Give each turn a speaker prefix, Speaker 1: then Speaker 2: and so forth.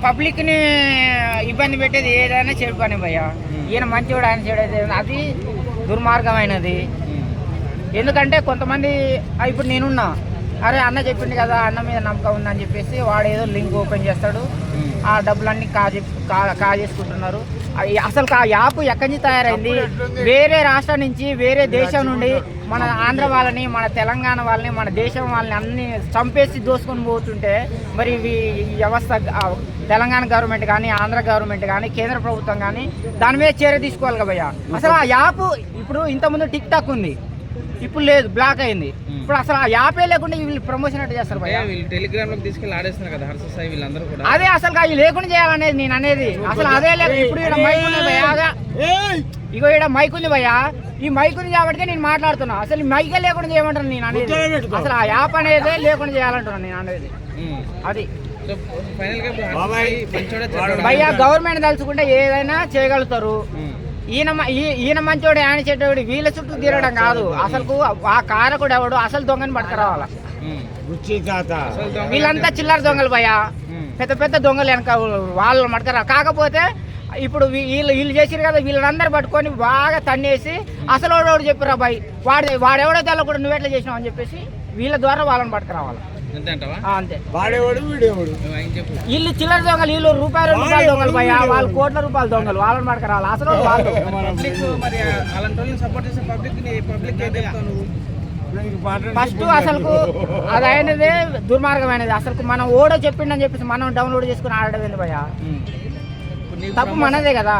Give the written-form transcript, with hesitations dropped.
Speaker 1: పబ్లిక్ని ఇబ్బంది పెట్టేది ఏదైనా చెడు పని భయ్య. ఈయన మంచివాడు ఆయన చెడు అది దుర్మార్గమైనది. ఎందుకంటే కొంతమంది ఇప్పుడు నేనున్నా, అరే అన్న చెప్పింది కదా, అన్న మీద నమ్మకం ఉందని చెప్పేసి వాడు ఏదో లింక్ ఓపెన్ చేస్తాడు, ఆ డబ్బులన్నీ కాజేసుకుంటున్నారు. అసలు ఆ యాప్ ఎక్కడి నుంచి తయారైంది? వేరే రాష్ట్రం నుంచి, వేరే దేశం నుండి మన ఆంధ్ర వాళ్ళని, మన తెలంగాణ వాళ్ళని, మన దేశం వాళ్ళని అన్ని చంపేసి దోసుకొని పోతుంటే మరి ఈ వ్యవస్థ తెలంగాణ గవర్నమెంట్ కానీ, ఆంధ్ర గవర్నమెంట్ కానీ, కేంద్ర ప్రభుత్వం కానీ దాని మీద చర్య తీసుకోవాలి కదా భయ్య. అసలు ఆ యాప్ ఇప్పుడు ఇంతకుముందు టిక్ టాక్ ఉంది, ఇప్పుడు లేదు, బ్లాక్ అయింది. ఇప్పుడు అసలు ఆ యాపే లేకుండా వీళ్ళు ప్రమోషన్ అట్టు చేస్తారు భయ్య.
Speaker 2: వీళ్ళు టెలిగ్రామ్ లోకి తీసుకెళ్ళి ఆడేస్తున్నారు కదా హర్ష సాయి వీళ్ళందరూ కూడా.
Speaker 1: అదే అసలు అవి లేకుండా చేయాలనేది నేను అనేది. అసలు అదే లేదు. ఇప్పుడు ఇక్కడ మైక్ ఉంది భయ్య, ఇగో ఇక్కడ మైక్ ఉంది భయ్య, ఈ మైక్ ఉంది కాబట్టి నేను మాట్లాడుతున్నా. అసలు ఈ మైకే లేకుండా చేయమంటాను నేను అనేది. అసలు ఆ యాప్ అనేది లేకుండా చేయాలంటున్నాను నేను అనేది. అది భయ్య గవర్నమెంట్ తలుచుకుంటే ఏదైనా చేయగలుగుతారు. ఈయన మంచోడు, ఆయన చెడ్డోడు, వీళ్ళ చుట్టూ తిరగడం కాదు. అసలు ఆ కారకుడు ఎవడు, అసలు దొంగని పట్టుకురావాలా. వీళ్ళంతా చిల్లర దొంగలు భయ్య, పెద్ద పెద్ద దొంగలు వెనక వాళ్ళు పట్టుకురా. కాకపోతే ఇప్పుడు వీళ్ళు చేసిరు కదా, వీళ్ళందరూ పట్టుకొని బాగా తన్నేసి అసలు వాడు చెప్పారు అబ్బాయి వాడెవడో తెల్ల కూడా నువ్వెట్లా చేసినావు అని చెప్పేసి వీళ్ళ ద్వారా వాళ్ళని పట్టుకురావాలి. అంతే. వీళ్ళు చిల్లర దొంగలు, వీళ్ళు రూపాయల దొంగలు భయ్య, వాళ్ళు కోట్ల రూపాయల దొంగలు, వాళ్ళని పట్టుకురావాలి. అసలు ఫస్ట్ అసలు అది అయినదే దుర్మార్గమైనది. అసలు మనం ఓడో చెప్పిండని చెప్పేసి మనం డౌన్లోడ్ చేసుకుని ఆడడం ఏంది భయ్య, తప్పు మనదే కదా.